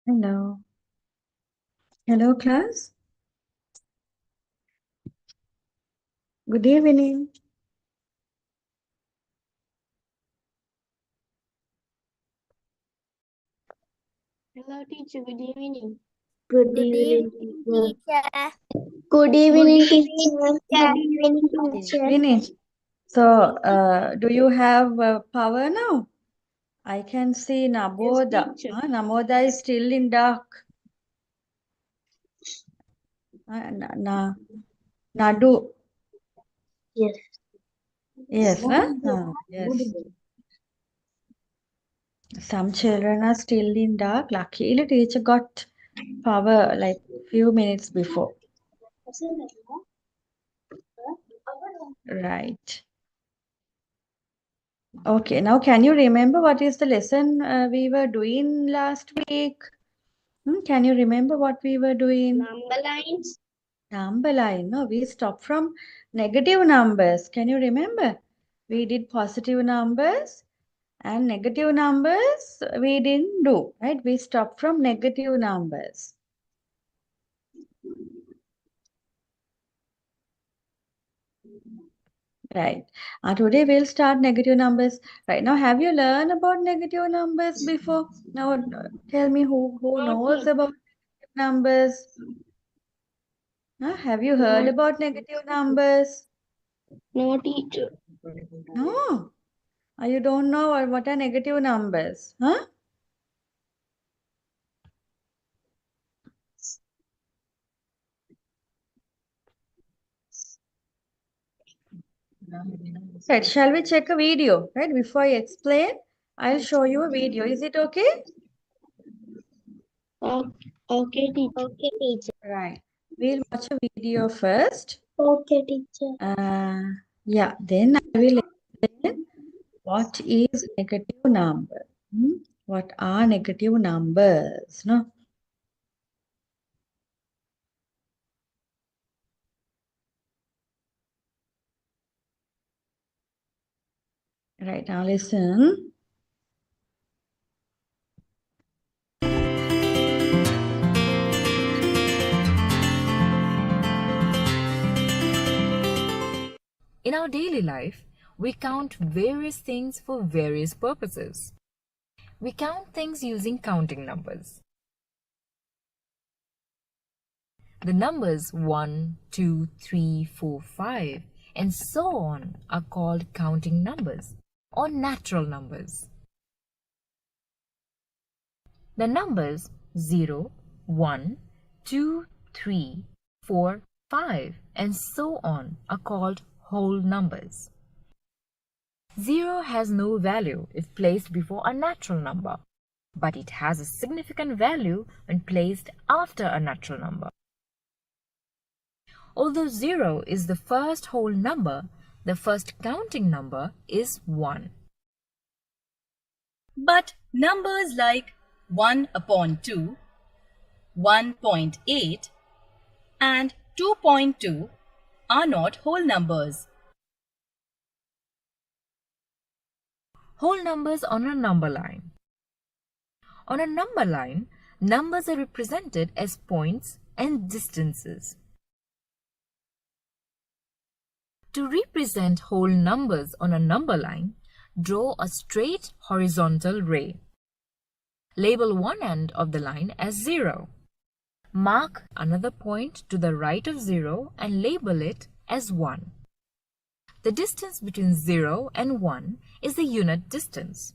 Hello. Hello, class. Good evening. Hello, teacher. Good evening. Good evening, teacher. Good evening, teacher. Good evening, teacher. Evening. So, do you have power now? I can see Naboda. Yes, teacher. Naboda is still in dark. Nadu. Yes. Yes, yes. Some children are still in dark. Luckily, teacher got power like few minutes before. Right. Okay, now can you remember what is the lesson we were doing last week? Can you remember what we were doing? Number lines. Number line. No, we stopped from negative numbers. Can you remember? We did positive numbers and negative numbers we didn't do, right? We stopped from negative numbers. Right. Today we'll start negative numbers. Right now, have you learned about negative numbers before? Now, tell me who knows about negative numbers? Have you heard about negative numbers? No, teacher. No. You don't know what are negative numbers? Huh? Right. Shall we check a video? Right. Before I explain, I'll show you a video. Is it okay? Okay, teacher. Okay, teacher. Right. We'll watch a video first. Okay, teacher. Yeah. Then I will explain what is negative number. What are negative numbers? No. Right. Now listen. In our daily life, we count various things for various purposes. We count things using counting numbers. The numbers 1, 2, 3, 4, 5, and so on are called counting numbers or natural numbers. The numbers 0, 1, 2, 3, 4, 5, and so on are called whole numbers. 0 has no value if placed before a natural number, but it has a significant value when placed after a natural number. Although 0 is the first whole number, the first counting number is 1. But numbers like 1 upon 2, 1.8 and 2.2 are not whole numbers. Whole numbers on a number line. On a number line, numbers are represented as points and distances. To represent whole numbers on a number line, draw a straight horizontal ray. Label one end of the line as 0. Mark another point to the right of 0 and label it as 1. The distance between 0 and 1 is the unit distance.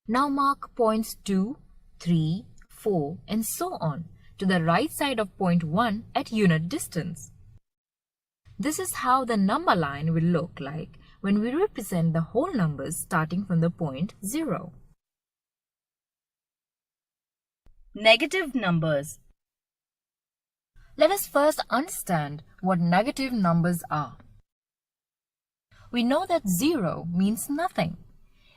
Now mark points 2, 3, 4 and so on to the right side of point 1 at unit distance. This is how the number line will look like when we represent the whole numbers starting from the point 0. Negative numbers. Let us first understand what negative numbers are. We know that 0 means nothing,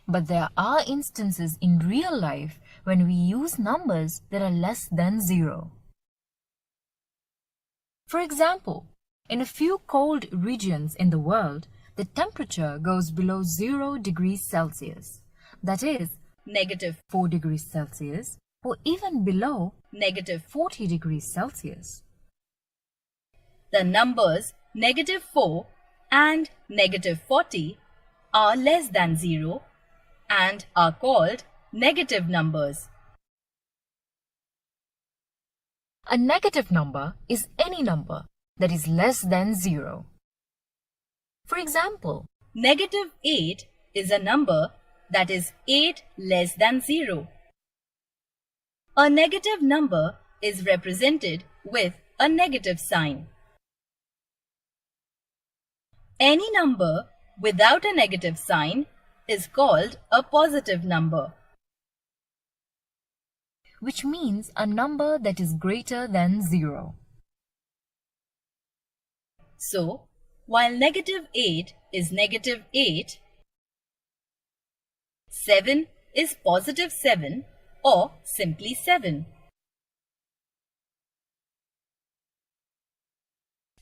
but there are instances in real life when we use numbers that are less than 0. For example, in a few cold regions in the world, the temperature goes below 0 degrees Celsius, that is, -4 degrees Celsius or even below -40 degrees Celsius. The numbers -4 and -40 are less than 0 and are called negative numbers. A negative number is any number that is less than 0. For example, -8 is a number that is 8 less than 0. A negative number is represented with a negative sign. Any number without a negative sign is called a positive number. which means a number that is greater than 0. So, while -8 is -8, 7 is +7 or simply 7.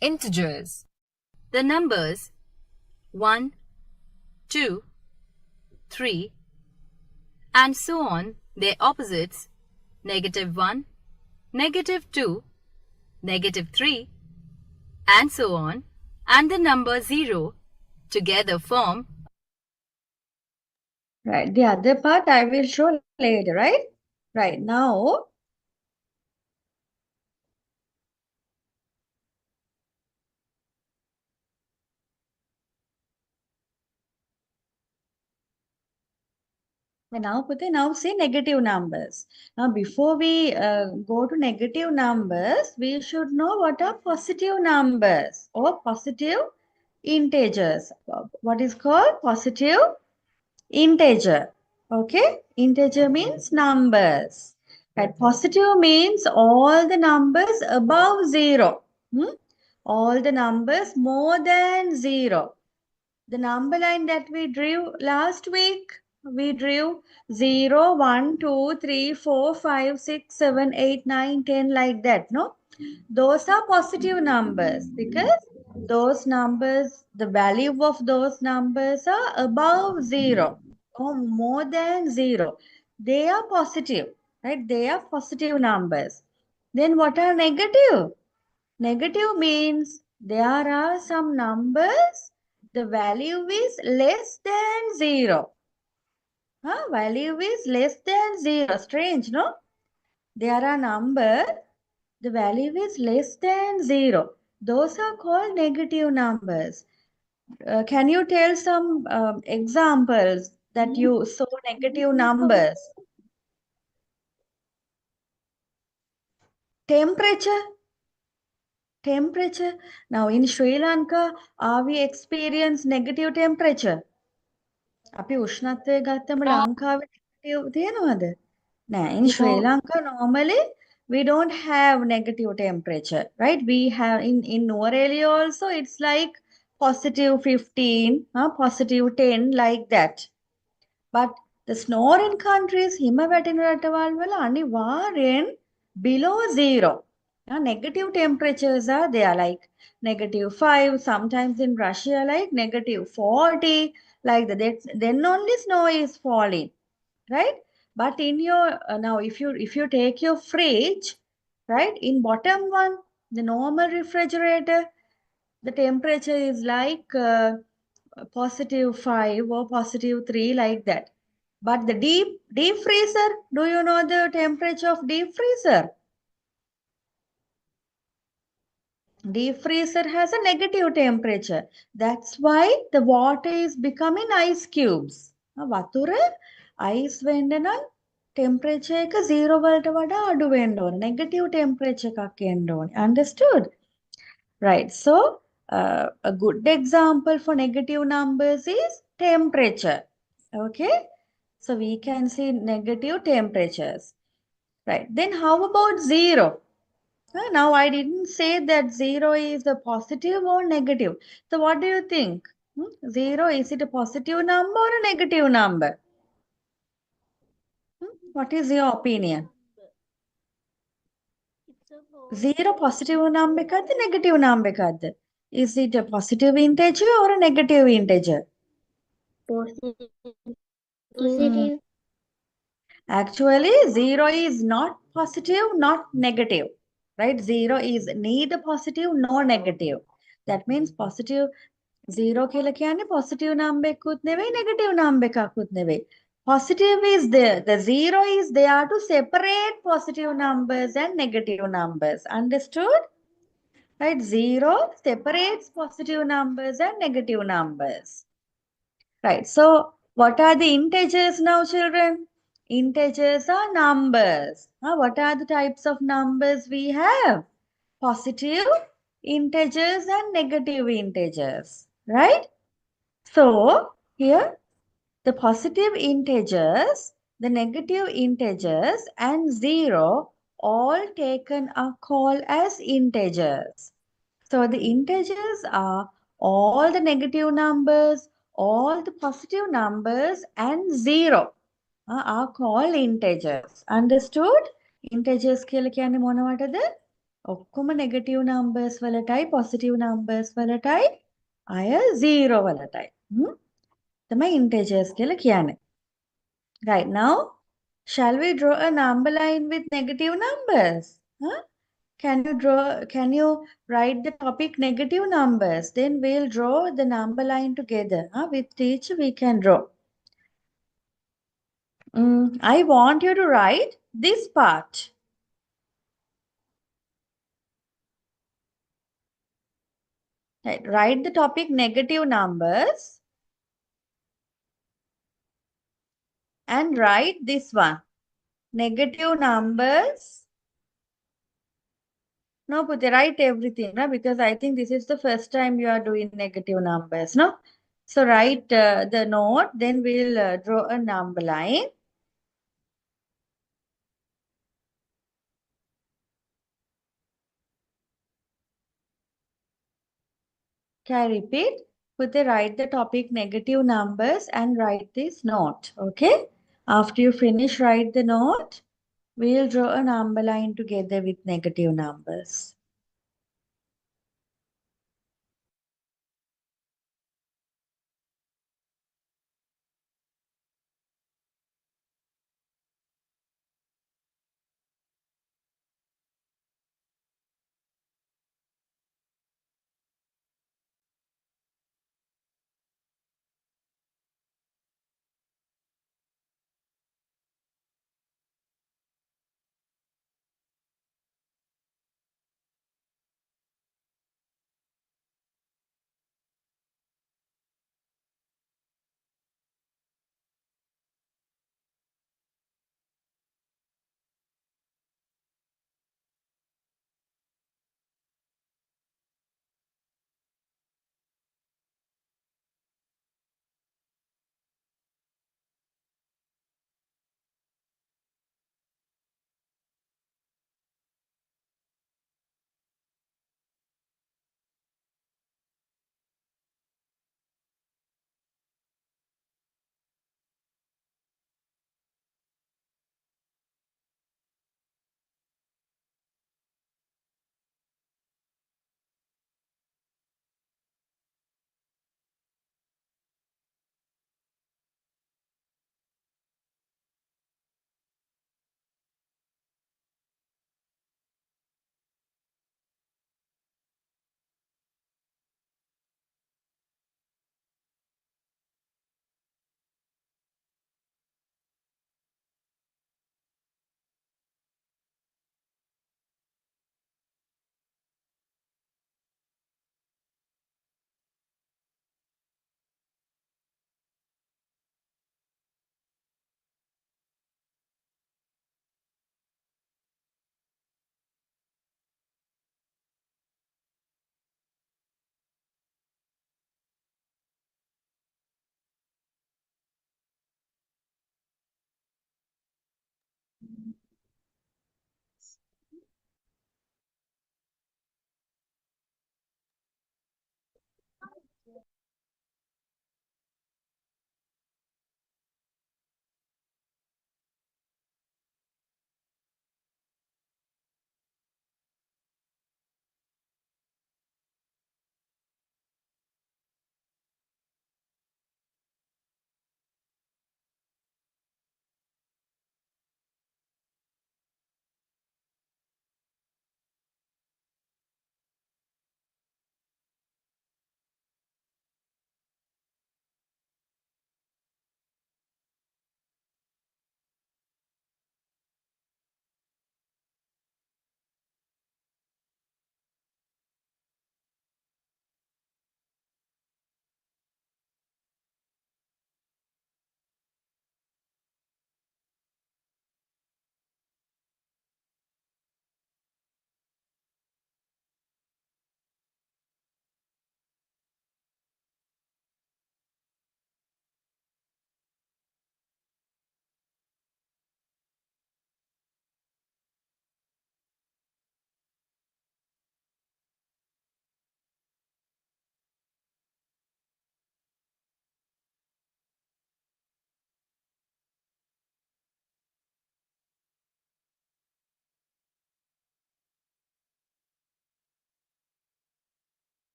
Integers. The numbers 1, 2, 3 and so on, their opposites -1, -2, -3 and so on, and the number 0 together form. Right. The other part I will show later, right? Right. Now, now say negative numbers. Now, before we go to negative numbers, we should know what are positive numbers or positive integers. What is called positive integer? Okay, integer means numbers. Right, positive means all the numbers above 0. All the numbers more than 0. The number line that we drew last week, we drew 0, 1, 2, 3, 4, 5, 6, 7, 8, 9, 10 like that, no? Those are positive numbers because those numbers, the value of those numbers are above 0 or more than 0. They are positive, right? They are positive numbers. Then what are negative? Negative means there are some numbers, the value is less than 0. Value is less than 0. Strange, no? There are numbers, the value is less than 0. Those are called negative numbers. Can you tell some examples that you saw negative numbers? Temperature. Temperature. Now in Sri Lanka, are we experience negative temperature? අපි උෂ්ණත්වය ගත්තම ලංකාවේ negative තියෙනවද? නෑ. In Sri Lanka normally we don't have negative temperature, right? We have in Nuwara also it's like +15, +10 like that. But the snoring countries, හිම වැටෙන රටවල් වල අනිවාර්යෙන් below 0. Negative temperatures are there like -5, sometimes in Russia like -40, like that. Then only snow is falling, right? But in your now if you take your fridge, right, in bottom one, the normal refrigerator, the temperature is like +5 or +3 like that. But the deep freezer, do you know the temperature of deep freezer? Deep freezer has a negative temperature. That's why the water is becoming ice cubes. වතුර ice වෙන්න නම් temperature එක 0 වලට වඩා අඩු වෙන්න ඕන. Negative temperature එකක් එන්න ඕනේ. Understood? Right. So, a good example for negative numbers is temperature. Okay. So, we can see negative temperatures. Right. Then how about 0? Now, I didn't say that 0 is a positive or negative. So, what do you think? 0, is it a positive number or a negative number? What is your opinion? It's a 0 positive number එකක්ද negative number එකක්ද? Is it a positive integer or a negative integer? positive. Actually, 0 is not positive, not negative. Right? 0 is neither positive nor negative. That means positive 0 කියලා කියන්නේ positive number එකකුත් නෙවෙයි negative number එකකුත් නෙවෙයි. Positive is there. The 0 is there to separate positive numbers and negative numbers. Understood? Right? 0 separates positive numbers and negative numbers. Right. So, what are the integers now, children? Integers are numbers. What are the types of numbers we have? Positive integers and negative integers. Right? So, here the positive integers, the negative integers, and 0 all taken are called as integers. So the integers are all the negative numbers, all the positive numbers, and 0 are called integers. Understood? Integers කියලා කියන්නේ මොනවටද? ඔක්කොම negative numbers වලටයි positive numbers වලටයි අය 0 වලටයි. තමයි integers කියලා කියන්නේ. Right now, shall we draw a number line with negative numbers? Huh? Can you write the topic negative numbers? Then we'll draw the number line together. With teacher, we can draw. I want you to write this part. Right, write the topic negative numbers and write this one. Negative numbers. No, Pute, write everything, no? Because I think this is the first time you are doing negative numbers, no? So write the note, then we'll draw a number line. Can I repeat? Pute, write the topic negative numbers and write this note, okay? After you finish, write the note. We'll draw a number line together with negative numbers.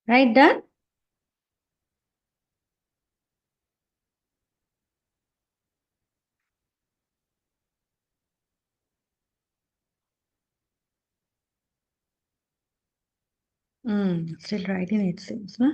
Right, done? Still writing it seems, no?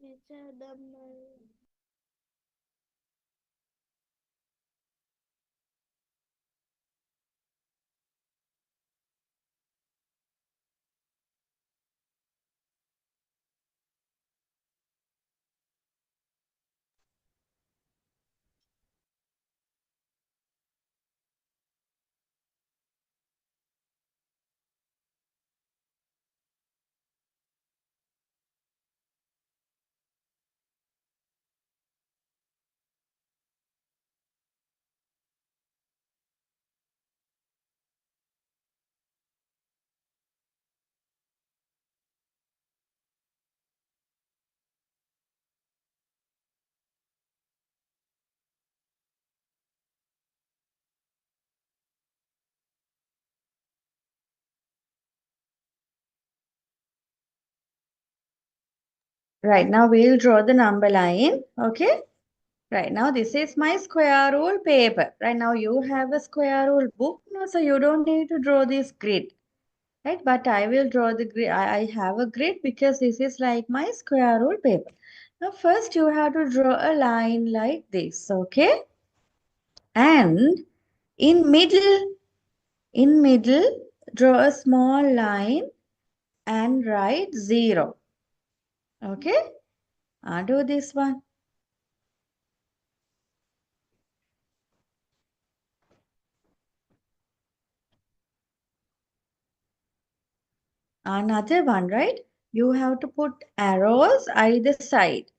Teacher, Right, now we'll draw the number line. Okay. Right, now this is my square rule paper. Right, now you have a square rule book. No, so you don't need to draw this grid. Right, but I will draw the grid. I have a grid because this is like my square rule paper. Now first you have to draw a line like this. Okay. And in middle, draw a small line and write 0. Okay. Do this one. Another one, right? You have to put arrows either side.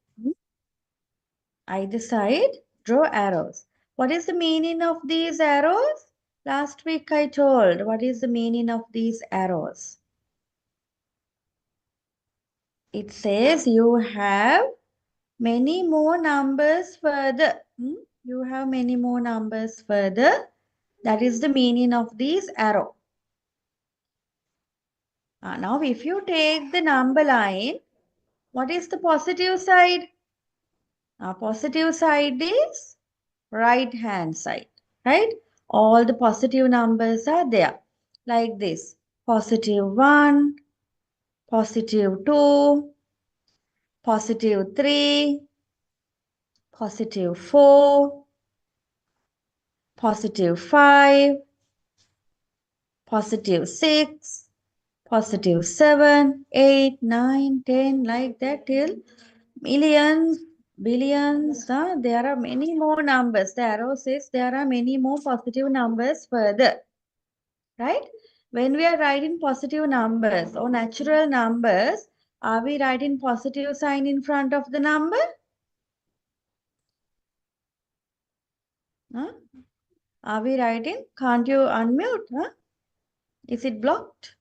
Either side, draw arrows. What is the meaning of these arrows? Last week I told. What is the meaning of these arrows? It says you have many more numbers further. You have many more numbers further. That is the meaning of these arrow. Now if you take the number line, what is the positive side? Positive side is right hand side, right? All the positive numbers are there like this: +1, +2, +3, +4, +5, +6, +7, 8, 9, 10, like that till millions, billions. There are many more numbers. The arrow says there are many more positive numbers further. Right? When we are writing positive numbers or natural numbers, are we writing positive sign in front of the number? Huh? Are we writing? Can't you unmute? Huh? Is it blocked?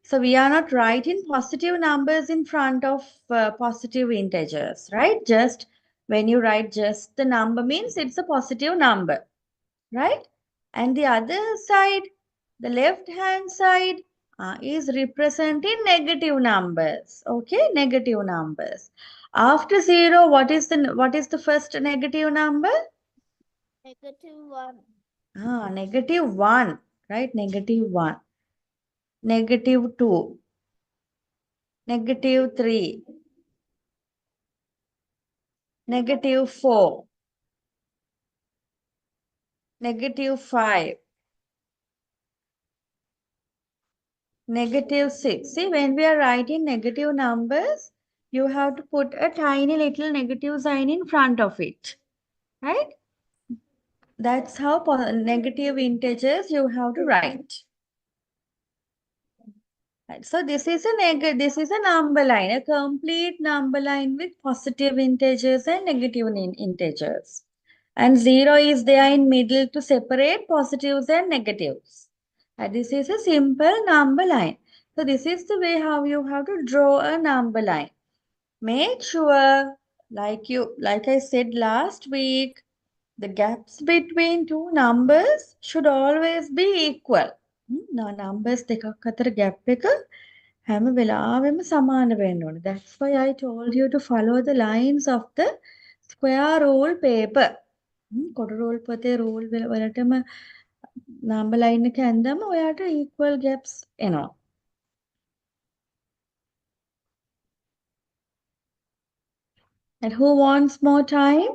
So we are not writing positive numbers in front of positive integers, right? Just when you write just the number means it's a positive number, right? And the other side, the left hand side is representing negative numbers. Okay, negative numbers. After 0, what is the first negative number? -1. -1, right? -1, -2, -3, -4, -5, -6. See, when we are writing negative numbers, you have to put a tiny little negative sign in front of it, right? That's how negative integers you have to write. Right. So this is a number line, a complete number line with positive integers and negative integers. And 0 is there in middle to separate positives and negatives. And this is a simple number line. So this is the way how you have to draw a number line. Make sure, like I said last week, the gaps between two numbers should always be equal. Numbers දෙකක් අතර gap එක හැම වෙලාවෙම සමාන වෙන්න ඕනේ. That's why I told you to follow the lines of the square rule paper. කොටු rule පොතේ රූල් වලටම number line එක ඇඳම ඔයාට equal gaps එනවා. And who wants more time?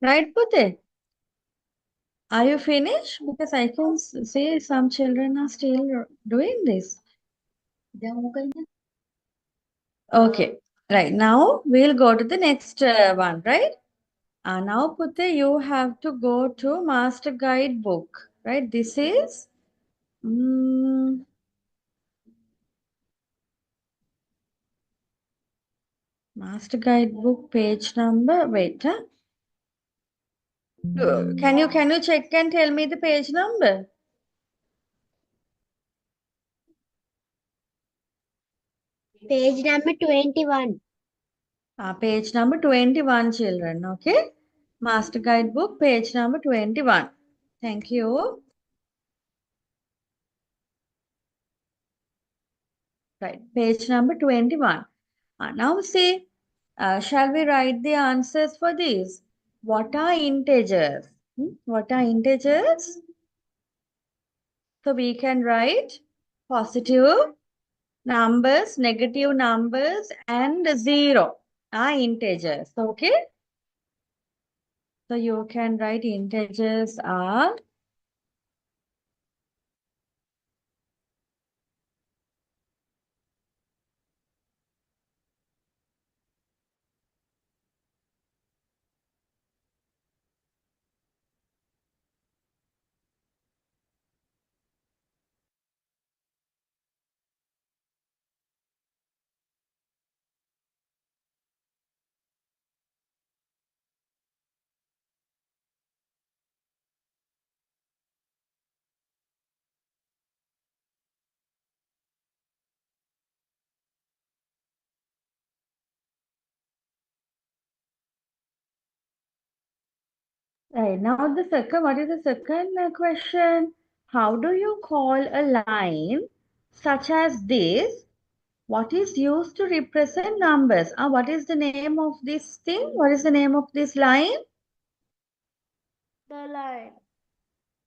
Right, Pute? Are you finished? Because I can see some children are still doing this. Okay, right. Now we'll go to the next one, right? Now, Pute, you have to go to Master Guide book, right? This is Master Guide book page number. Wait, can you check and tell me the page number? Page number 21. Page number 21, children. Okay, Master Guide book page number 21. Thank you. Right, page number 21. Now see, shall we write the answers for these? What are integers? What are integers? So we can write positive numbers, negative numbers, and 0 are integers. Okay? So you can write integers are right. Now the second, what is the second question? How do you call a line such as this? What is used to represent numbers? What is the name of this thing? What is the name of this line? The line.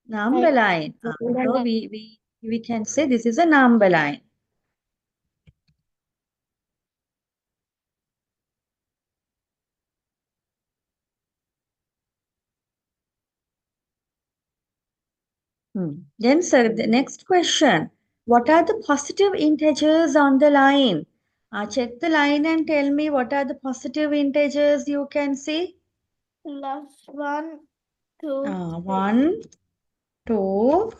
Number line. So we can say this is a number line. Then, sir, the next question. What are the positive integers on the line? Check the line and tell me what are the positive integers you can see. Last 1, 2, 1, 2,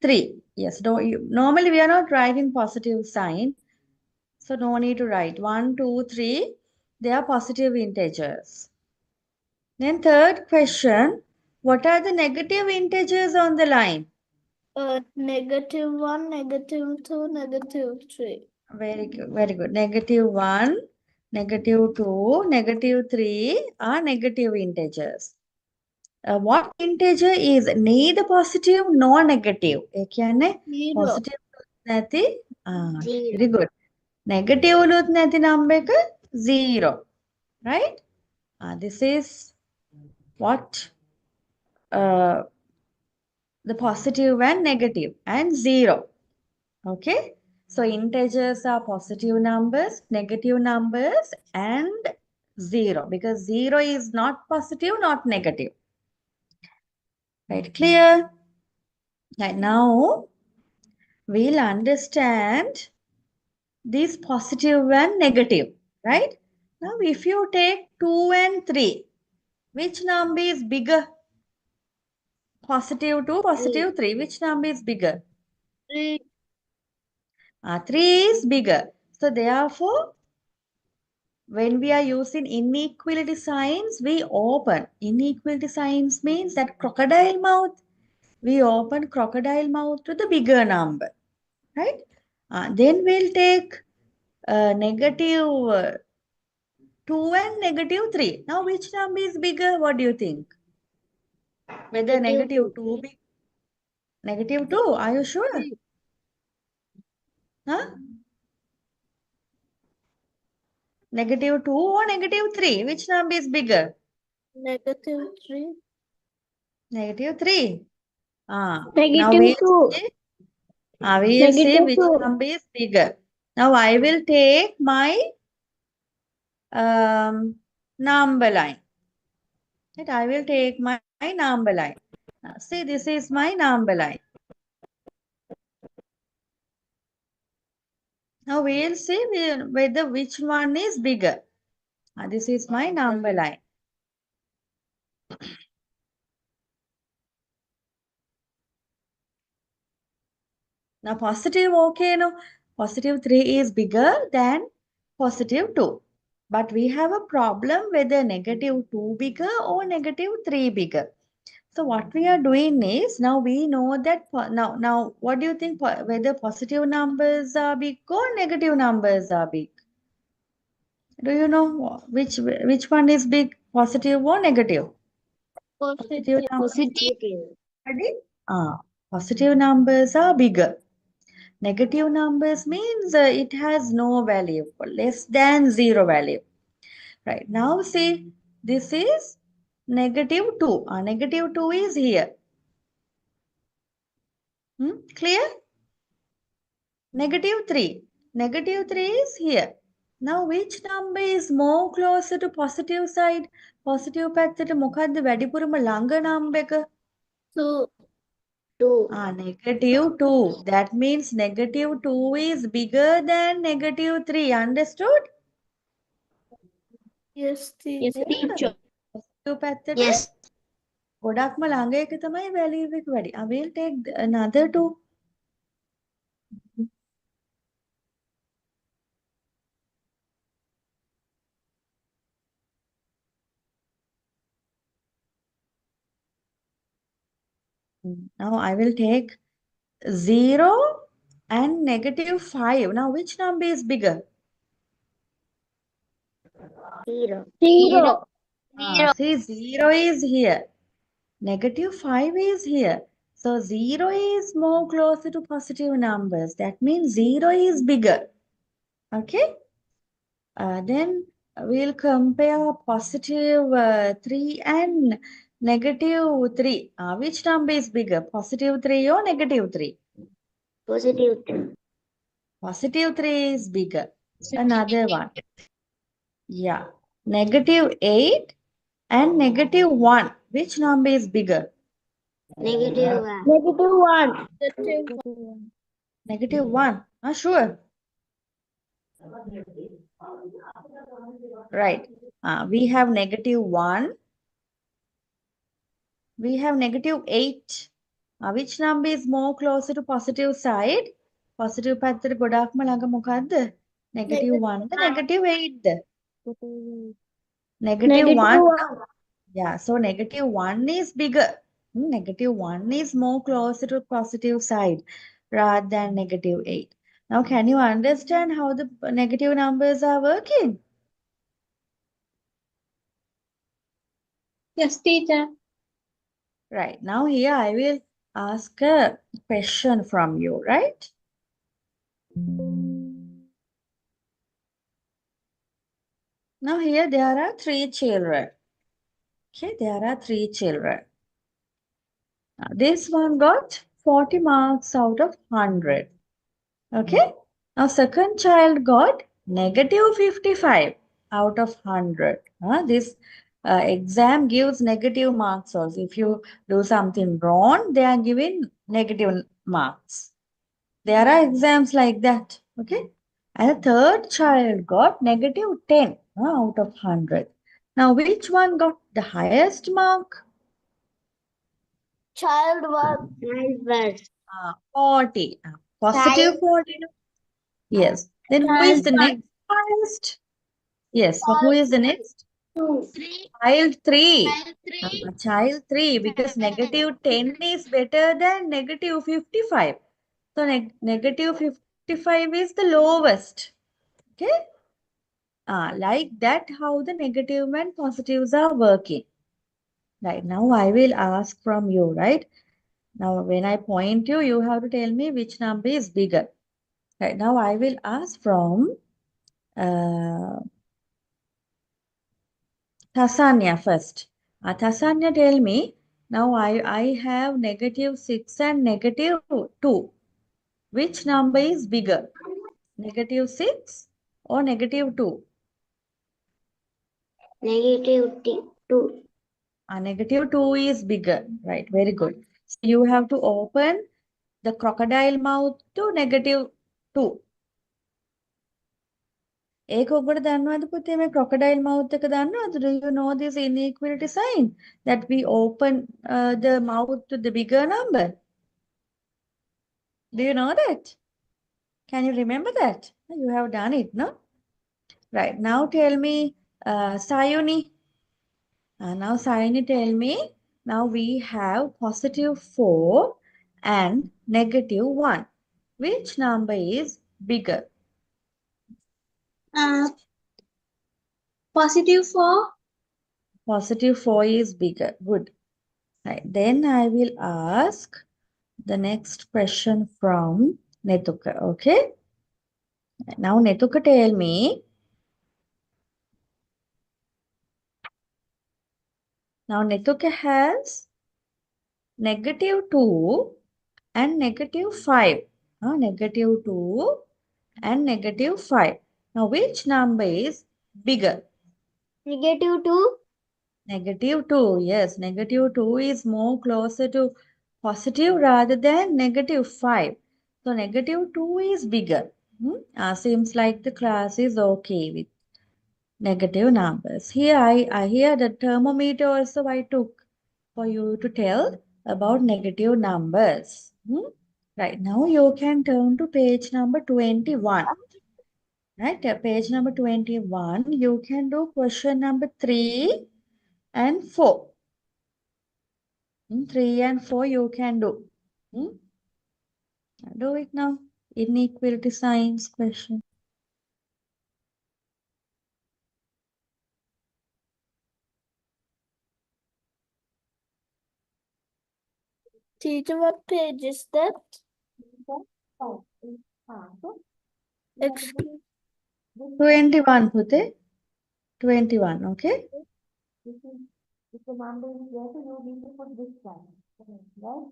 3. Yes, normally we are not writing positive sign. So no need to write. 1, 2, 3. They are positive integers. Then third question. What are the negative integers on the line? -1, -2, -3. Very good, very good. -1, -2, -3 are negative integers. What integer is neither positive nor negative? Zero. Positive නැති Zero. very good. Negative උලුත් නැති number එක 0. Right? This is what the positive and negative and 0. Okay? So integers are positive numbers, negative numbers, and 0 because 0 is not positive, not negative. Right? Clear? Right, now we'll understand this positive and negative. Right? Now, if you take 2 and 3, which number is bigger? Positive 2, positive 3. Which number is bigger? 3. 3 is bigger. So, therefore, when we are using inequality signs, we open. Inequality signs means that crocodile mouth. We open crocodile mouth to the bigger number. Right? Then we'll take negative 2 and negative 3. Now, which number is bigger? What do you think? Whether negative 2 big? Negative 2, are you sure? Huh? Negative 2 or negative 3? Which number is bigger? -3. Negative 3. Now Negative we'll 2. see. We'll see Negative which 2. number is bigger. Now I will take my number line. Right? I will take my number line. See, this is my number line. Now we'll see whether which one is bigger. This is my number line. Now positive, okay, no. Positive 3 is bigger than positive 2. But we have a problem whether negative 2 bigger or negative 3 bigger. So what we are doing is, now we know that, now what do you think, whether positive numbers are big or negative numbers are big? Do you know which one is big, positive or negative? Positive numbers. Positive. Positive numbers are bigger. Negative numbers means it has no value, less than 0 value. Right, now see, this is negative 2. Negative 2 is here. Clear? Negative 3. Negative 3 is here. Now which number is more closer to positive side? Positive පැත්තට මොකද්ද වැඩිපුරම ළඟ number එක? 2. 2. Negative 2. That means negative 2 is bigger than negative 3. Understood? Yes, Yes, teacher. teacher. Positive පැත්තට Yes. ගොඩක්ම ළඟ එක තමයි value එක වැඩි. I will take another 2. Now I will take 0 and negative 5. Now which number is bigger? 0. 0. See, 0 is here. Negative 5 is here. So 0 is more closer to positive numbers. That means 0 is bigger. Okay? Then we'll compare positive 3 and -3. Which number is bigger, +3 or -3? Positive 3. +3 is bigger. Another one. Yeah. -8 and -1. Which number is bigger? Negative 1. Negative -1. Sure. Right. We have -1. We have -8. Which number is more closer to positive side? Positive පැත්තට ගොඩාක්ම ළඟ මොකද්ද? -1 ද -8 ද? -1. Yeah, so -1 is bigger. -1 is more closer to positive side rather than -8. Now, can you understand how the negative numbers are working? Yes, teacher. Right. Now, here I will ask a question from you, right? Now, here there are 3 children. Okay, there are 3 children. Now, this one got 40 marks out of 100. Okay. Now, second child got -55 out of 100. This exam gives negative marks also. If you do something wrong, they are giving negative marks. There are exams like that. Okay. And the third child got -10 out of 100. Now, which one got the highest mark? Child was Child was 40. Positive 40. Yes. Then who is the next highest? Yes. So who is the next? 2. Child 3. Child 3, because -10 is better than -55. So -55 is the lowest. Okay. Like that, how the negative and positives are working. Right. Now I will ask from you, right? Now when I point you, you have to tell me which number is bigger. Right. Now I will ask from Tasanya first. Tasanya, tell me. Now I have -6 and -2. Which number is bigger? -6 or -2? negative 2. -2 is bigger. Right, very good. So you have to open the crocodile mouth to -2. ඒක ඔබට දන්නවද පුතේ මේ crocodile mouth එක දන්නවද? Do you know this inequality sign that we open the mouth to the bigger number? Do you know that? Can you remember that? You have done it, no? Right. Now tell me, Sayuni. Now Sayuni, tell me. Now we have +4 and -1. Which number is bigger? +4. +4 is bigger. Good. Right. Then I will ask the next question from Netuka. Okay. Now Netuka, tell me. Now Netuka has -2 and -5. -2 and -5. Now, which number is bigger? Negative 2. -2. Yes, -2 is more closer to positive rather than -5. So, -2 is bigger. Seems like the class is okay with negative numbers. Here, I hear the thermometer also I took for you to tell about negative numbers. Right, now you can turn to page number 21. Right, page number 21, you can do question number 3 and 4. 3 and 4 you can do. Do it now. Inequality signs question. Teacher, what page is that? Excuse 21, Pute. 21, okay? If the number is greater, you need to put this sign. Okay, right?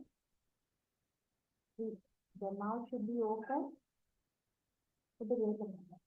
The mouth should be open to the greater number.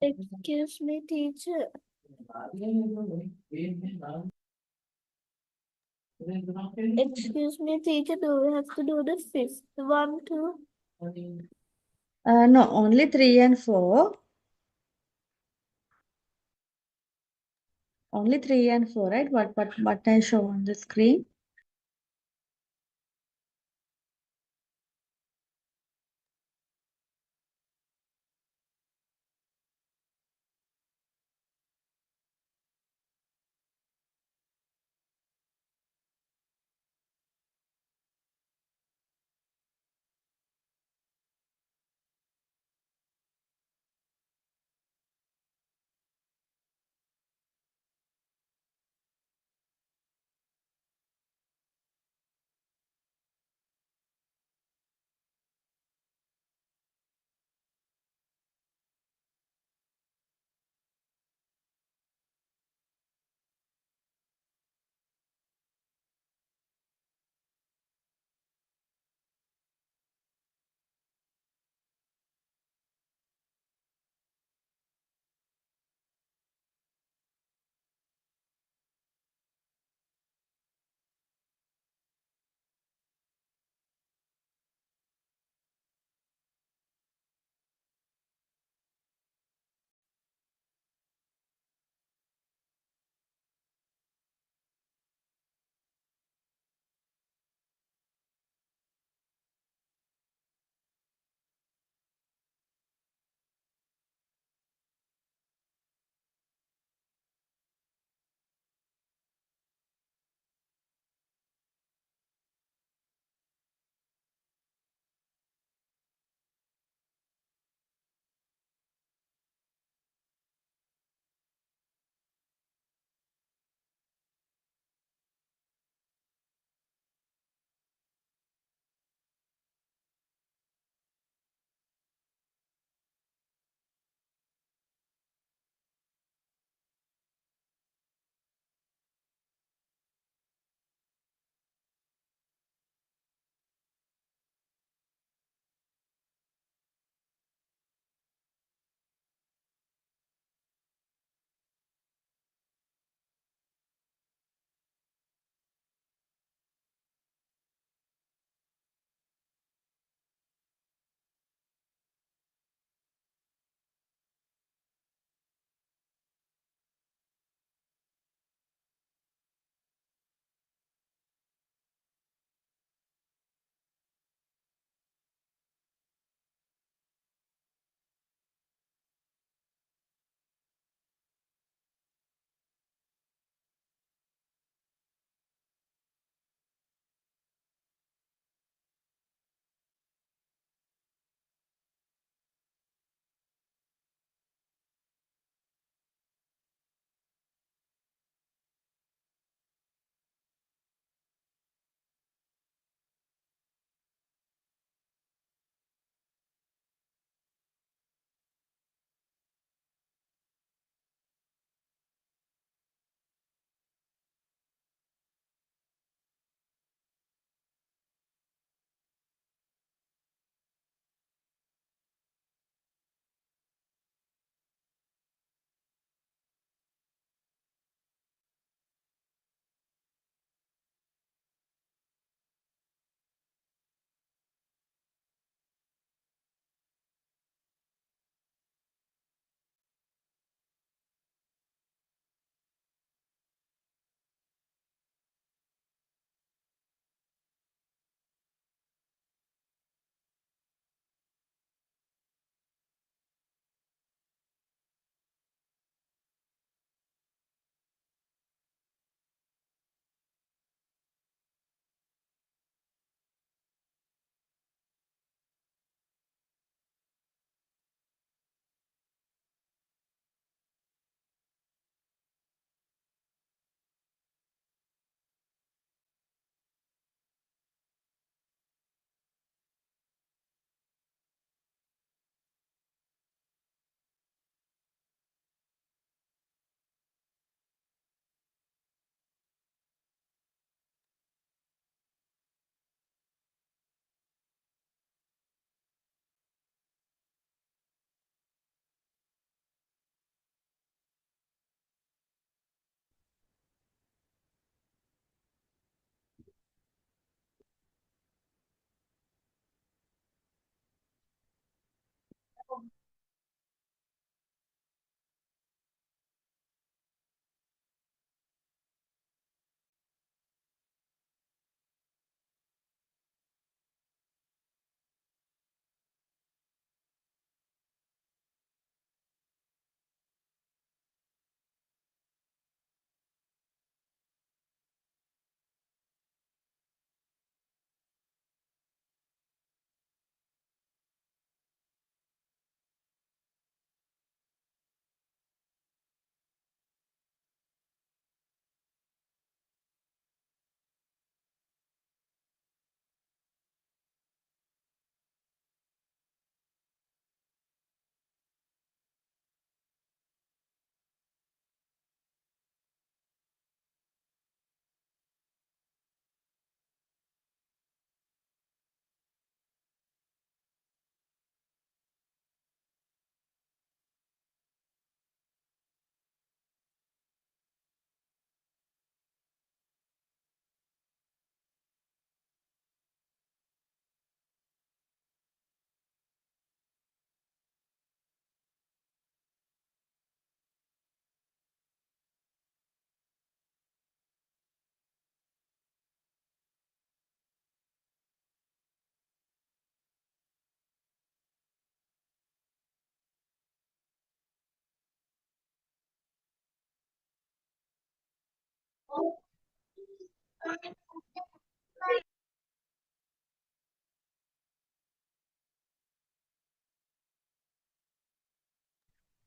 Excuse me, teacher. Excuse me, teacher. Do we have to do the fifth one too? No, only 3 and 4. Only 3 and 4, right? What I show on the screen?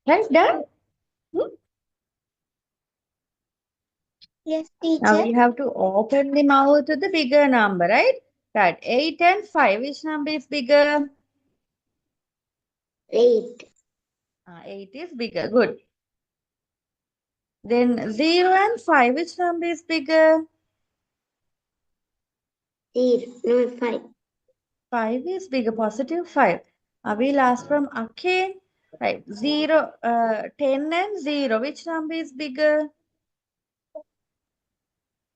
Right, done? Hmm? Yes, Now teacher. we have to open the mouth to the bigger number, right? Right. 8 and 5. Which number is bigger? 8. 8 is bigger. Good. Then 0 and 5. Which number is bigger? 0. No, 5. 5 is bigger. Positive 5. We'll ask from Akin. Right. 10 and 0. Which number is bigger?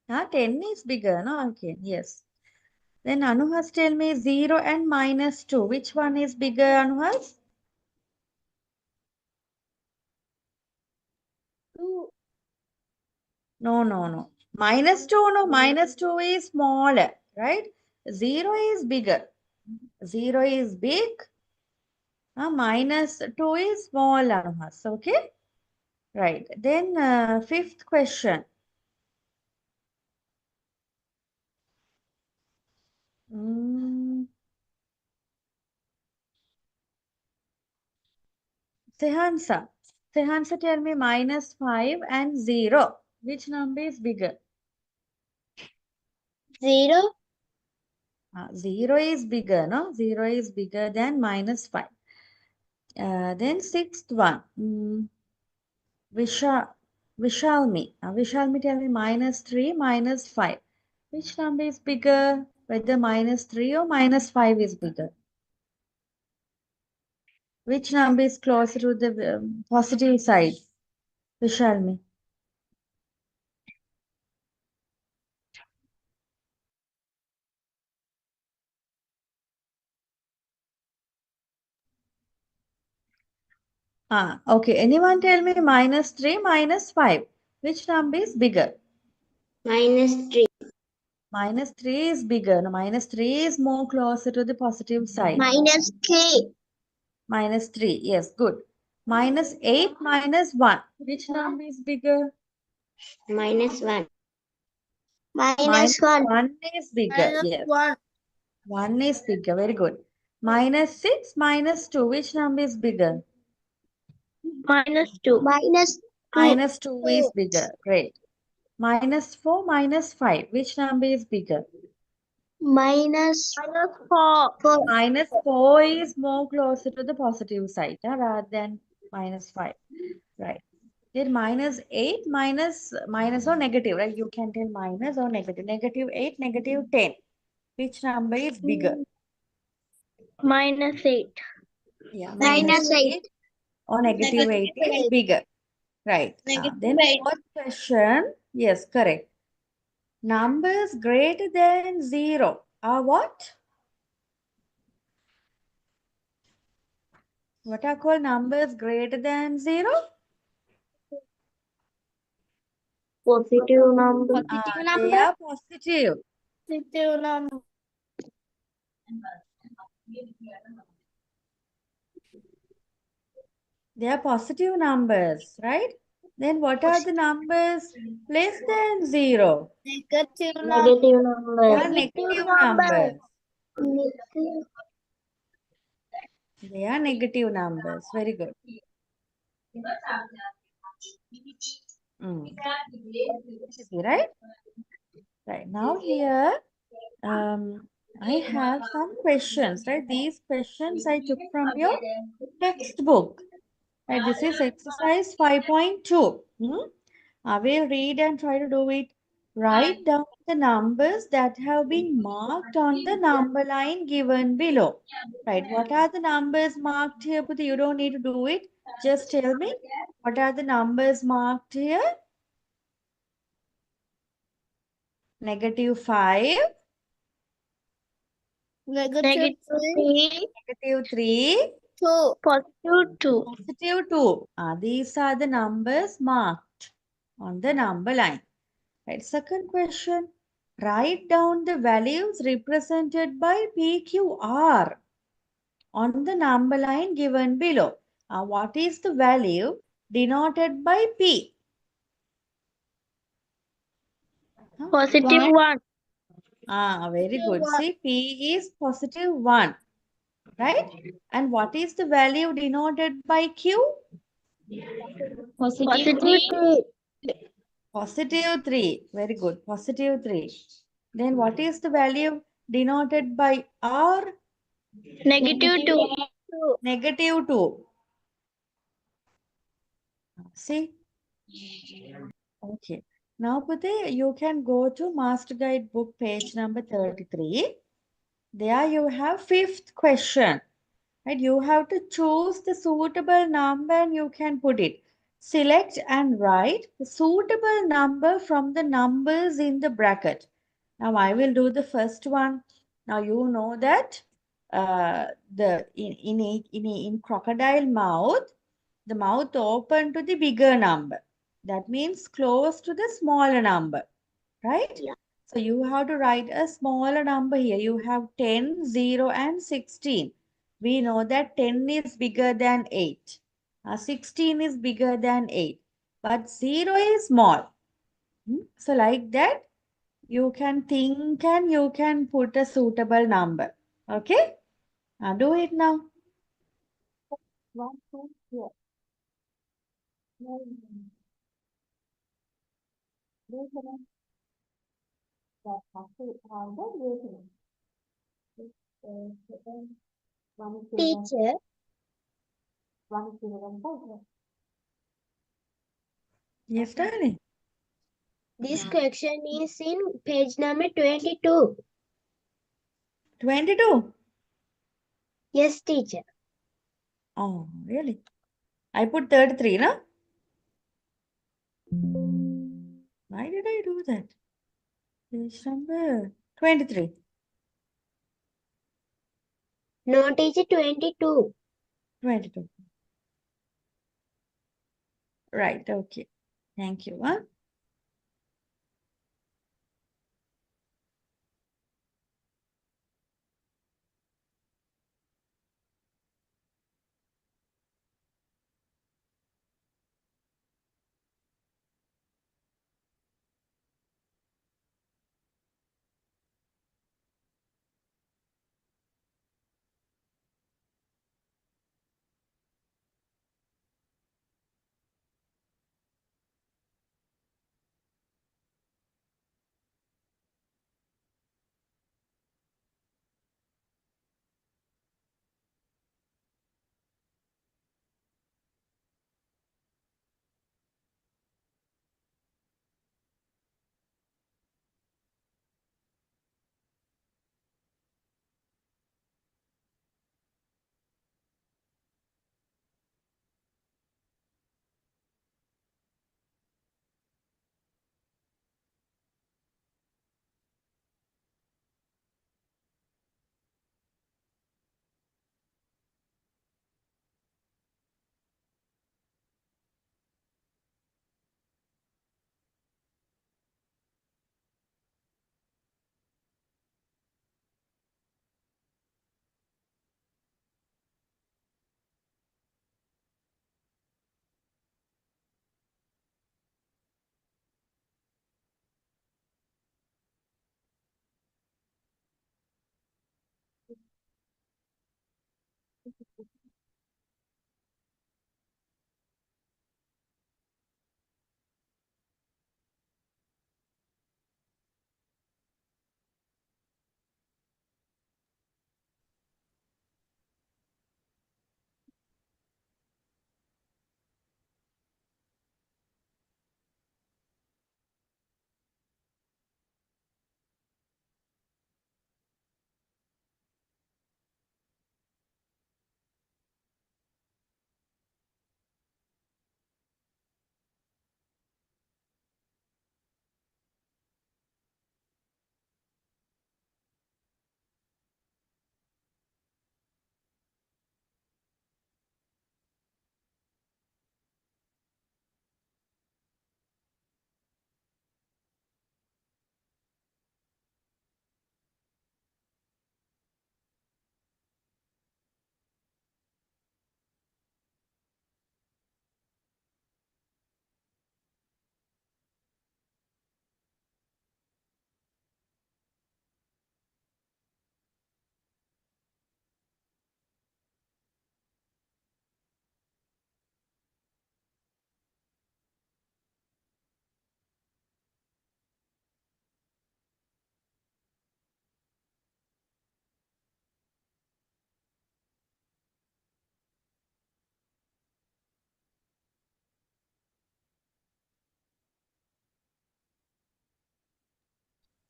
10 is bigger, no? Okay. Yes. Then Anuhas tell me 0 and -2. Which one is bigger, Anuhas? 2. No, no, no. -2, no. -2 is smaller, right? 0 is bigger. 0 is big. -2 is small, Anuhas. Okay? Right. Then fifth question. Mm, Sehansa. Sehansa tell me -5 and 0. Which number is bigger? 0. 0 is bigger, no? 0 is bigger than -5. Then sixth one. Visha, Vishalmi. Vishalmi tell me -3, -5. Which number is bigger? Whether -3 or -5 is bigger? Which number is closer to the positive side? Vishalmi. Okay. Anyone tell me -3, -5. Which number is bigger? -3. -3 is bigger. No, -3 is more closer to the positive side. -3. -3. Yes, good. -8, -1. Which number is bigger? -1. Minus -1. 1 is bigger. Yes. 1. 1 is bigger. Very good. -6, -2. Which number is bigger? -2. -2 is bigger. Great. -4, -5. Which number is bigger? -4. -4 is more closer to the positive side rather than -5. Right. Then -8, minus or negative, right? You can tell minus or negative. -8, -10. Which number is bigger? -8. Yeah, -8. -8 or -8 is bigger. Right. Then fourth question. Yes, correct. Numbers greater than 0 are what? What are called numbers greater than 0? Positive number. They are positive. Positive number. They are positive numbers, right? Then what are the numbers less than 0? Negative number. Negative They number. are negative numbers. They are negative numbers. Very good. Easy, right? Right. Now here, I have some questions, right? These questions I took from your textbook. Right, this is exercise 5.2. I will read and try to do it. Write down the numbers that have been marked on the number line given below. Right, what are the numbers marked here? Puti, you don't need to do it. Just tell me what are the numbers marked here? -5, Negative 3. -3, 2. Positive 2. +2. These are the numbers marked on the number line. Right. Second question. Write down the values represented by PQR on the number line given below. What is the value denoted by P? Huh? Positive 1. Very good. See, P is positive 1, right? And what is the value denoted by Q? Positive 3. Positive 3. Very good. Positive 3. Then what is the value denoted by R? Negative 2. Negative 2. See? Okay. Now, Pute, you can go to Master Guide book page number 33. There you have fifth question. Right? You have to choose the suitable number and you can put it. Select and write the suitable number from the numbers in the bracket. Now I will do the first one. Now you know that in crocodile mouth, the mouth open to the bigger number. That means close to the smaller number, right? Yeah. So you have to write a smaller number here. You have 10, 0 and 16. We know that 10 is bigger than 8. 16 is bigger than 8. But 0 is small. So like that, you can think and you can put a suitable number. Okay? Now do it now. Teacher, Yes, darling. this question is in page number 22. 22. Yes, teacher. Oh, really? I put 33, no? Why did I do that? Page number 23. No, teacher, 22. 22. Right, okay. Thank you. Huh?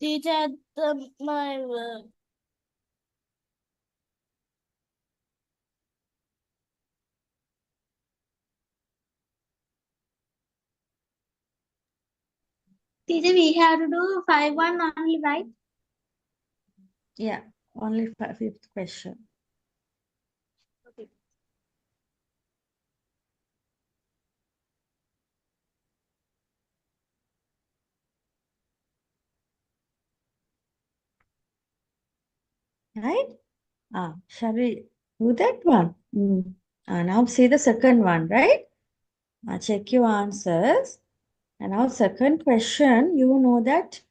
Teacher, my Teacher, we have to do 5-1 only, right? Yeah, only fifth question. Right? Shall we do that one? Now see the second one, right? Check your answers. And now second question, you know that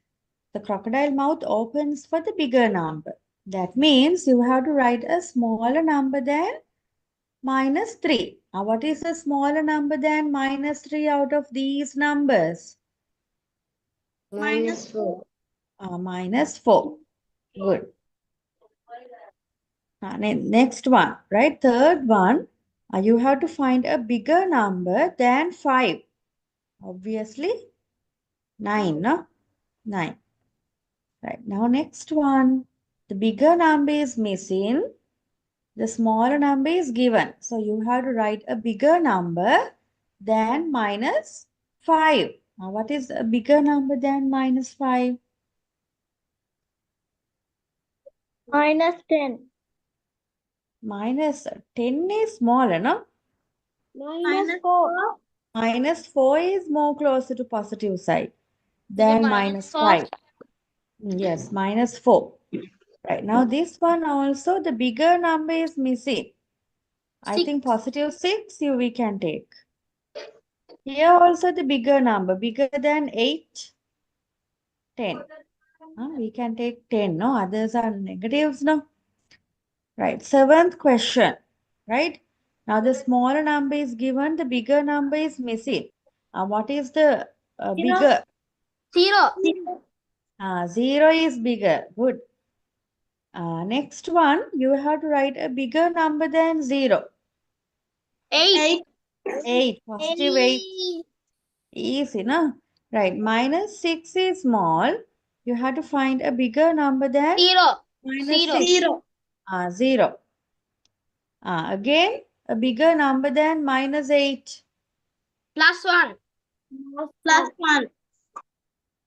the crocodile mouth opens for the bigger number. That means you have to write a smaller number than -3. Now what is a smaller number than -3 out of these numbers? -4. -4. Good. Next one, right? Third one, you have to find a bigger number than 5. Obviously, 9, no? 9. Right, now next one. The bigger number is missing. The smaller number is given. So you have to write a bigger number than -5. Now what is a bigger number than -5? -10. -10 is smaller, no? -4. -4 is more closer to positive side than -5. Yes, -4. Right, now this one also, the bigger number is missing. I think +6 we can take. Here also the bigger number, bigger than 8, 10. We can take 10, no? Others are negatives, no? Right, seventh question, right? Now the smaller number is given, the bigger number is missing. What is the bigger? 0. 0 is bigger, good. Next one, you have to write a bigger number than 0. 8. 8, positive 8. Easy, no? Right, -6 is small. You have to find a bigger number than 0. -6. 0. Again, a bigger number than -8. +1. +1.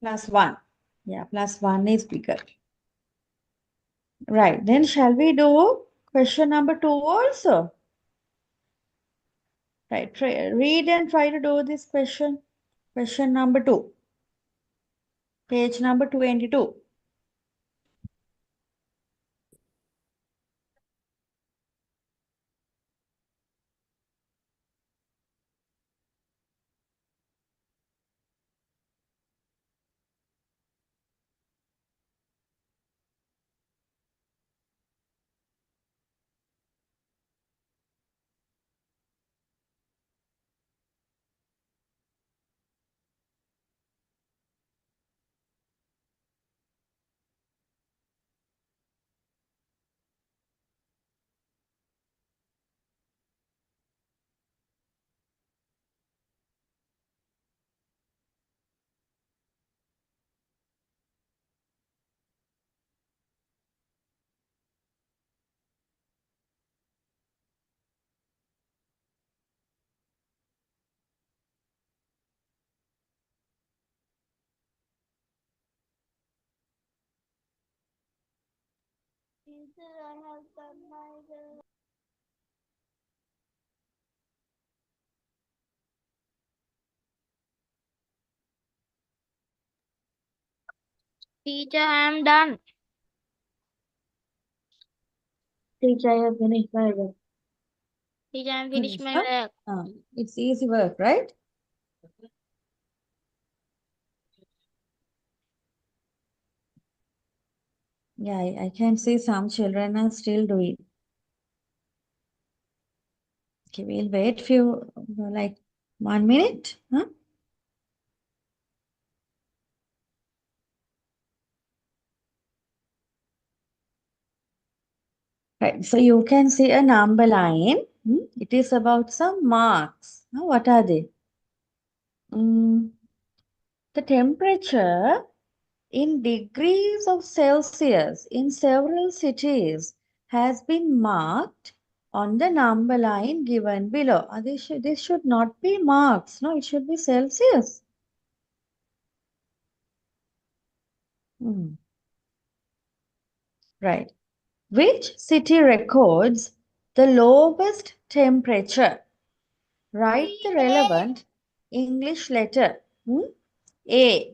+1. Yeah, +1 is bigger. Right, then shall we do question number 2 also? Right, read and try to do this question. Question number 2. Page number 22. teacher, I have done my Teacher, I am done. Teacher, I have finished my work. Teacher, I am finished Finish, my huh? work. It's easy work, right? Yeah, I can see some children are still doing. Okay, we'll wait few, like 1 minute. Huh? Right, so you can see a number line. It is about some marks. What are they? The temperature in degrees of Celsius in several cities has been marked on the number line given below. This should not be marks. No, it should be Celsius. Right. Which city records the lowest temperature? Write the relevant English letter. A.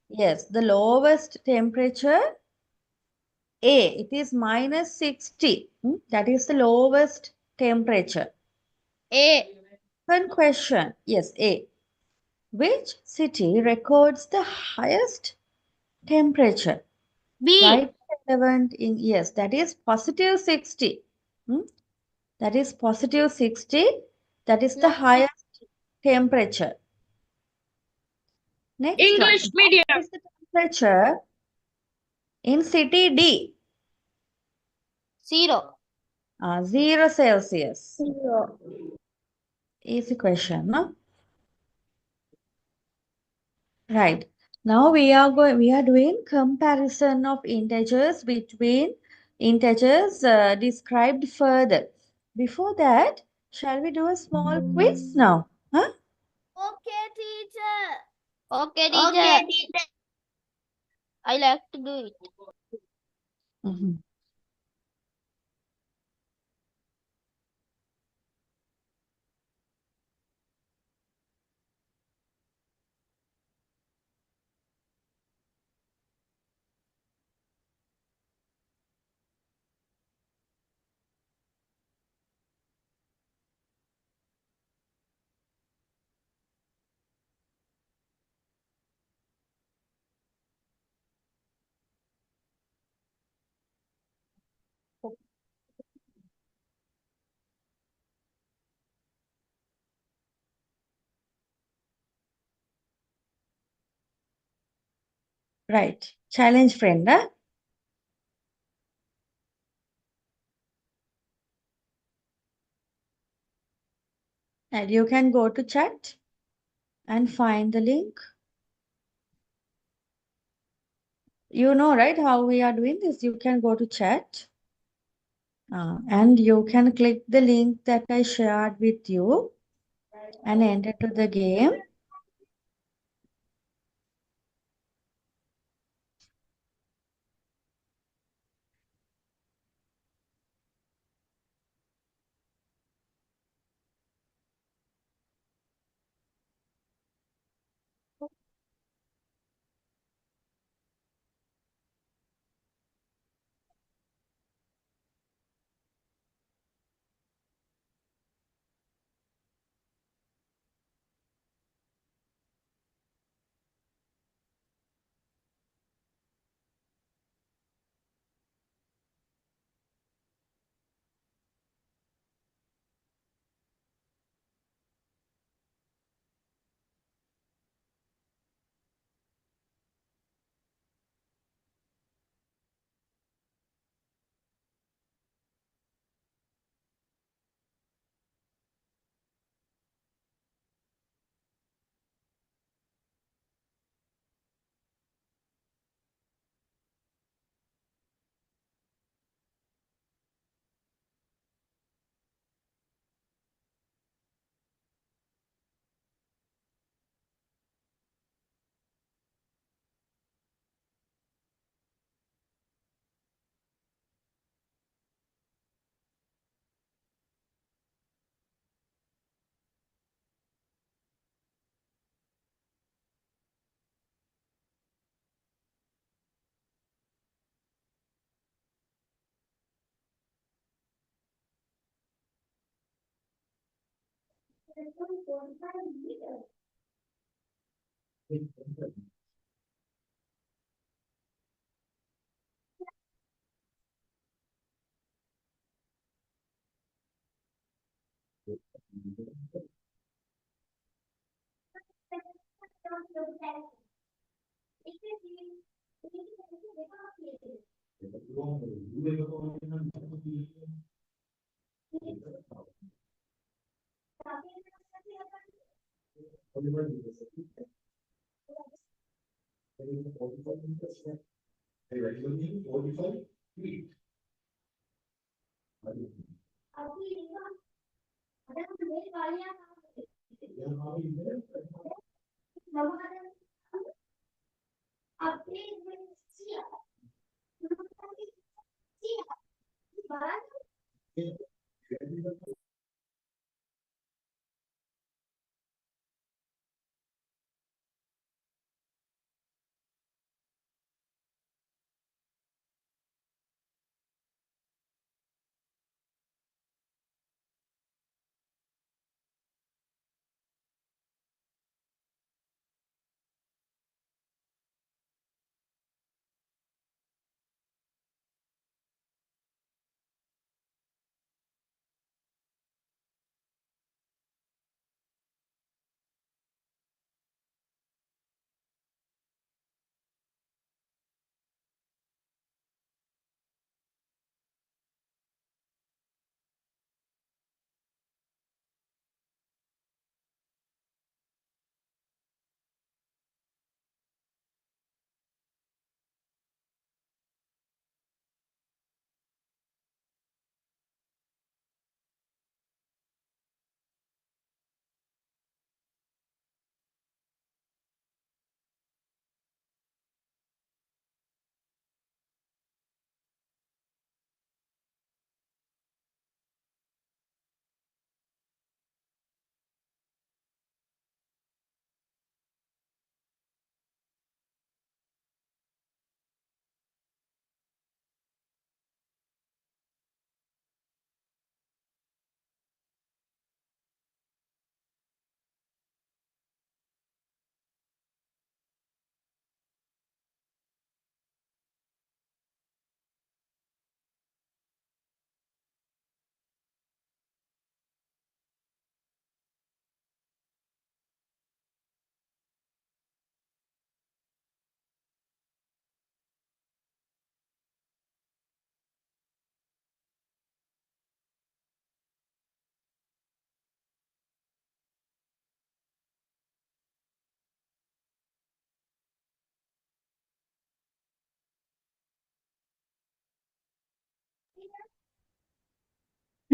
Yes, the lowest temperature A. It is minus 60. That is the lowest temperature. A. One question. Yes, A. Which city records the highest temperature? B. Write relevant in yes, that is positive 60. That is positive 60. That is the highest temperature. Next English one. medium. What is the temperature in city D? 0. 0 Celsius. 0. Easy question, no? Right. Now we are doing comparison of integers between integers described further. Before that, shall we do a small quiz now? Huh? Okay, teacher. Okay, teacher. I like to do it. Mhm. Right. Challenge friend, huh? And you can go to chat and find the link. You know, right, how we are doing this? You can go to chat and you can click the link that I shared with you and enter to the game.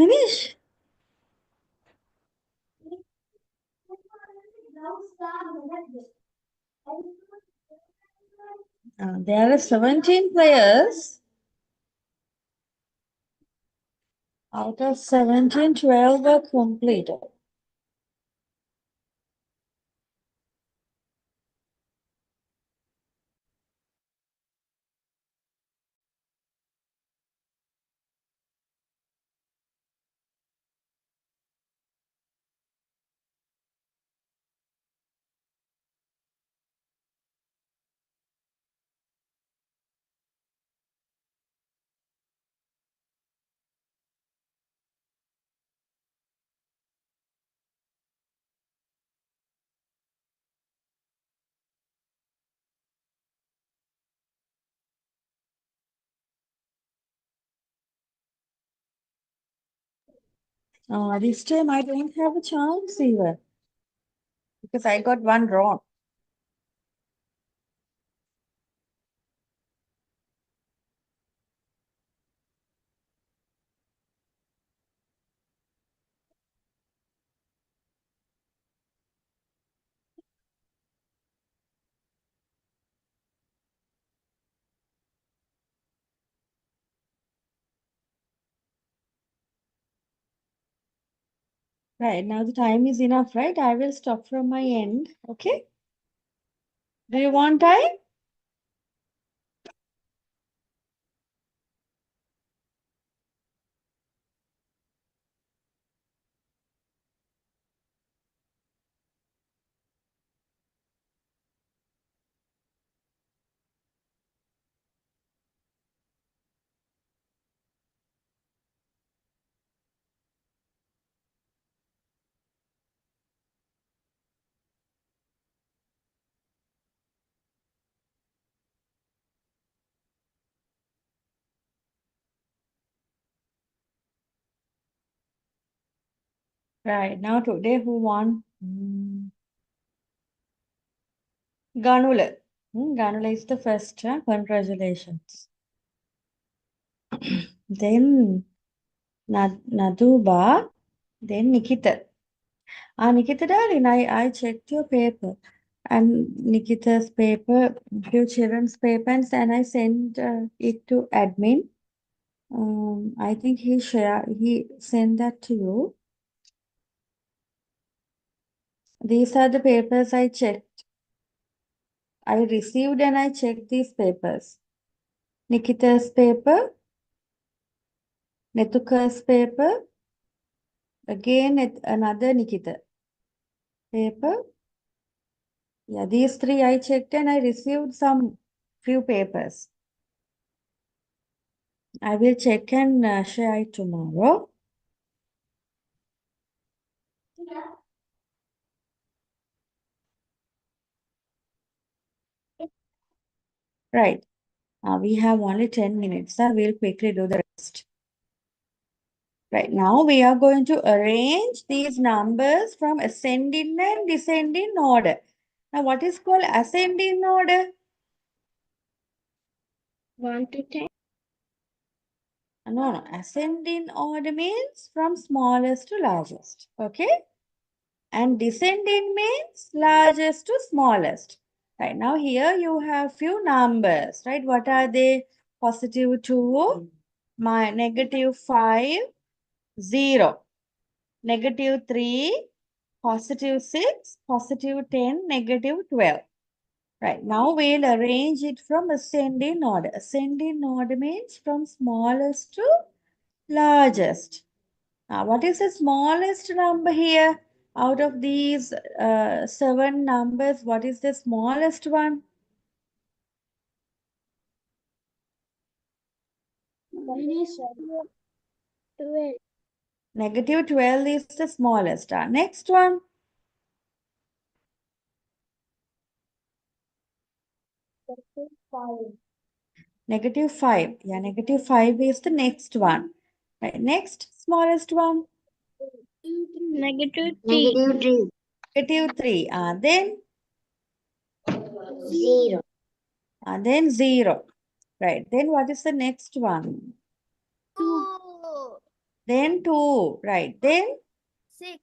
Finish. There are 17 players. Out of 17, 12 were completed. This time I don't have a chance even because I got one wrong. Right, now the time is enough, right? I will stop from my end. Okay. Do you want time? Right, now today who won? Ganule. Ganula is the first. Huh? Congratulations. Then Naduba. Then Nikita. Nikita darling, I checked your paper. And Nikita's paper, few children's papers, and I sent it to admin. I think he sent that to you. These are the papers I checked. I received and I checked these papers. Nikita's paper, Netuka's paper, again another Nikita paper. Yeah, these three I checked and I received some few papers. I will check and share it tomorrow. Right. We have only 10 minutes. We'll quickly do the rest. Right now, we are going to arrange these numbers from ascending and descending order. Now, what is called ascending order? 1 to 10. No. Ascending order means from smallest to largest. Okay? And descending means largest to smallest. Right now, here you have few numbers. Right? What are they? Positive 2, negative 5, 0. Negative 3, positive 6, positive 10, negative 12. Right, now we'll arrange it from ascending order. Ascending order means from smallest to largest. Now, what is the smallest number here? Out of these 7 numbers, what is the smallest one? Negative 12 is the smallest. Next one. Negative 5. Yeah, negative 5 is the next one. Right, next smallest one. Negative 3. Negative 3. Then 0. Then 0. Right. Then what is the next one? 2. Then 2. Right. Then 6.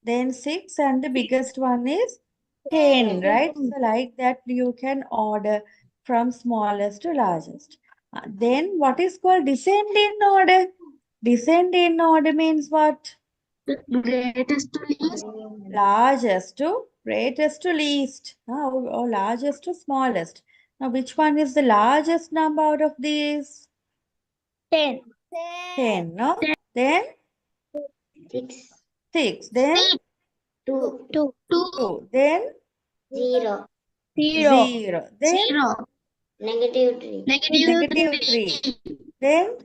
then 6 and the biggest one is 10. Right. So like that you can order from smallest to largest. Then what is called descending order? Descending order means what? Greatest to least. Largest to greatest to least. Or largest to smallest. Now which one is the largest number out of these? 10. 10, no? Then 6. 6, then 2. 2, then 0. 0, then Negative 3. negative 3, then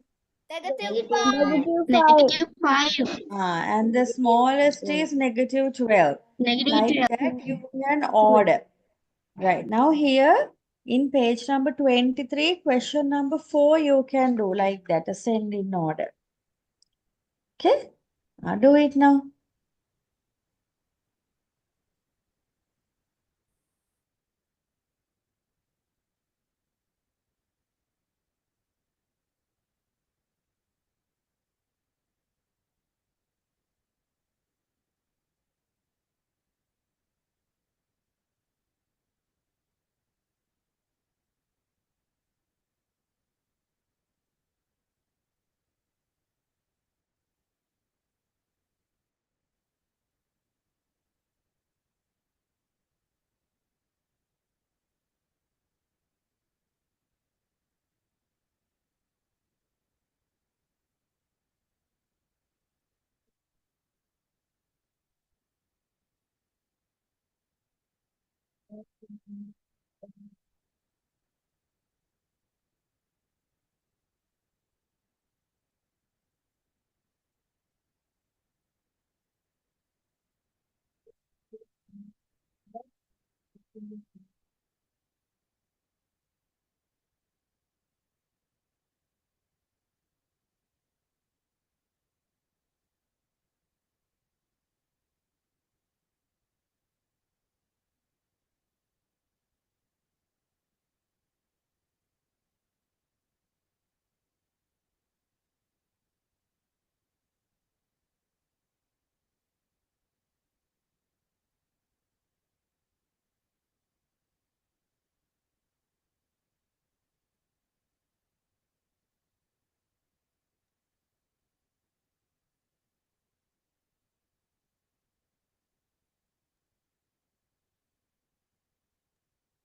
Negative Negative 5. and the smallest is negative 12. Like that you can order. Right, now here in page number 23, question number 4, you can do like that, ascend in order. Okay, do it now.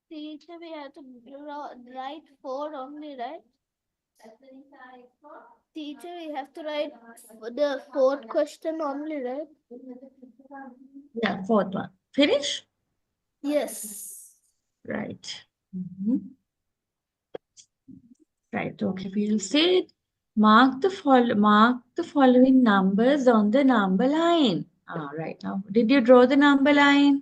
Teacher, we have to write 4 only, right? Teacher, we have to write the 4th question only, right? Yeah, fourth one. Finish? Yes. Right. Mhm. Right. Okay, we'll say it. Mark the following numbers on the number line. Ah, right. Now, did you draw the number line?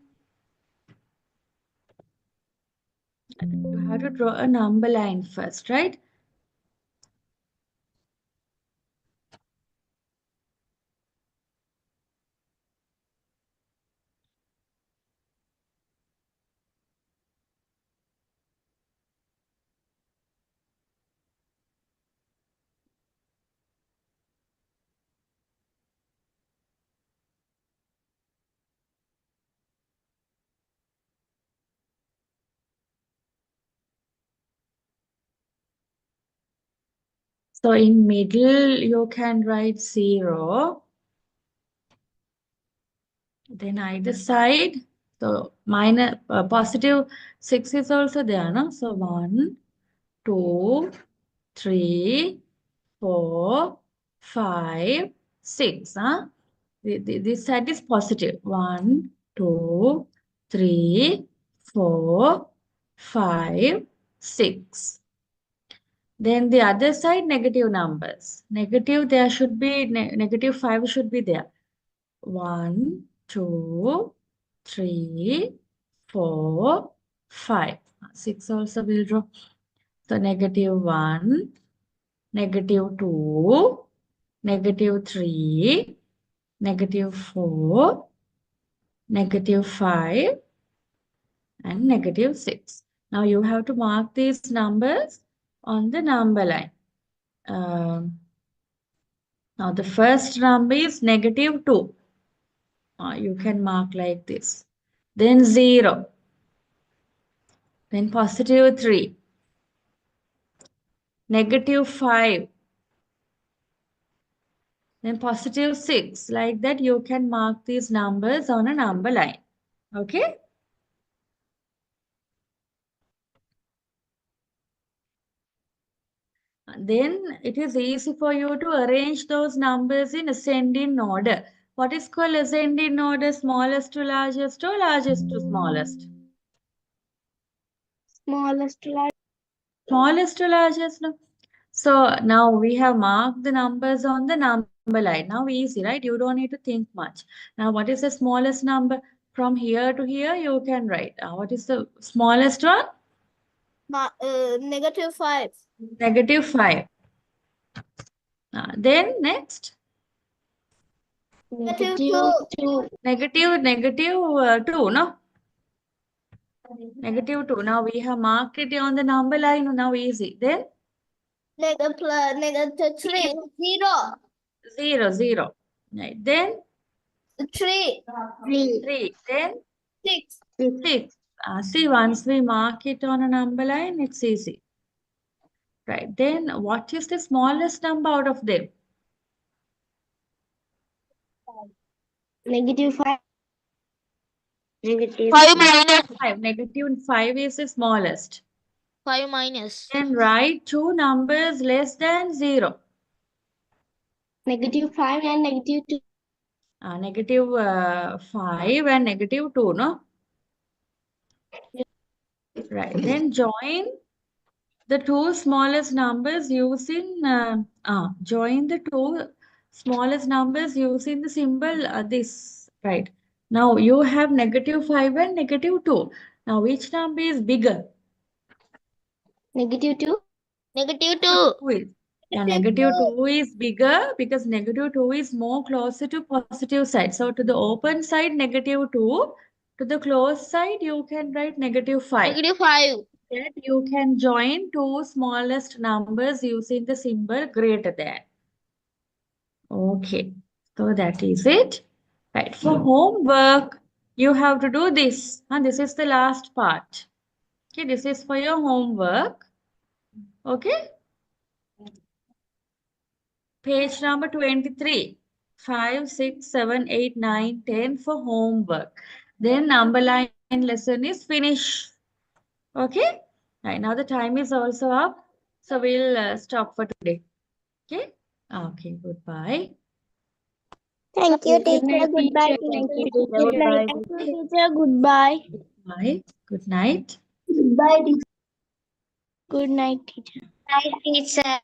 You have to draw a number line first, right? So in middle, you can write 0. Then either side, so minus positive 6 is also there, no? So 1, 2, 3, 4, 5, 6. Huh? This side is positive. 1, 2, 3, 4, 5, 6. Then the other side, negative numbers. Negative, there should be, negative 5 should be there. 1, 2, 3, 4, 5. 6 also will draw. So negative 1, negative 2, negative 3, negative 4, negative 5, and negative 6. Now you have to mark these numbers on the number line. Now the first number is negative 2. You can mark like this. Then 0. Then positive 3. Negative 5. Then positive 6. Like that you can mark these numbers on a number line. Okay? Then it is easy for you to arrange those numbers in ascending order. What is called ascending order? Smallest to largest or largest to smallest? Smallest to large. Smallest to largest. No? So now we have marked the numbers on the number line. Now easy, right? You don't need to think much. Now what is the smallest number? From here to here you can write. What is the smallest one? Negative 5. Negative 5. Then next. Negative Negative 2. 2. Negative 2, no? Negative 2. Now we have marked it on the number line. Now easy. Then Negative 3. 0. 0, 0. Right. Then 3. 3. 3. Then 6. 6. See, once we mark it on a number line, it's easy. Right. Then what is the smallest number out of them? Negative 5. Negative 5 minus. 5. Negative 5 is the smallest. 5 minus. Then write two numbers less than 0. negative 5 and negative 2. Negative 5 and negative 2, no? Right. Then join the two smallest numbers using join the two smallest numbers using the symbol this, right? Now you have negative 5 and negative 2. Now which number is bigger? Negative 2. Negative 2. 2 is. Yeah, negative 2 is bigger because negative 2 is more closer to positive side. So to the open side, negative 2. To the closed side, you can write negative 5. Negative 5. That you can join two smallest numbers using the symbol greater than. Okay, so that is it. Right, for homework, you have to do this. And this is the last part. Okay, this is for your homework. Okay. Page number 23. 5, 6, 7, 8, 9, 10 for homework. Then number line lesson is finished. Okay? Right, now the time is also up. So we'll stop for today. Okay? Okay, goodbye. Thank you, Good teacher. night, Goodbye, teacher. teacher. Thank you, Good teacher. night. Goodbye. Thank you, teacher. Goodbye. Bye. Good night. Goodbye, teacher. Good night, teacher. Bye, teacher.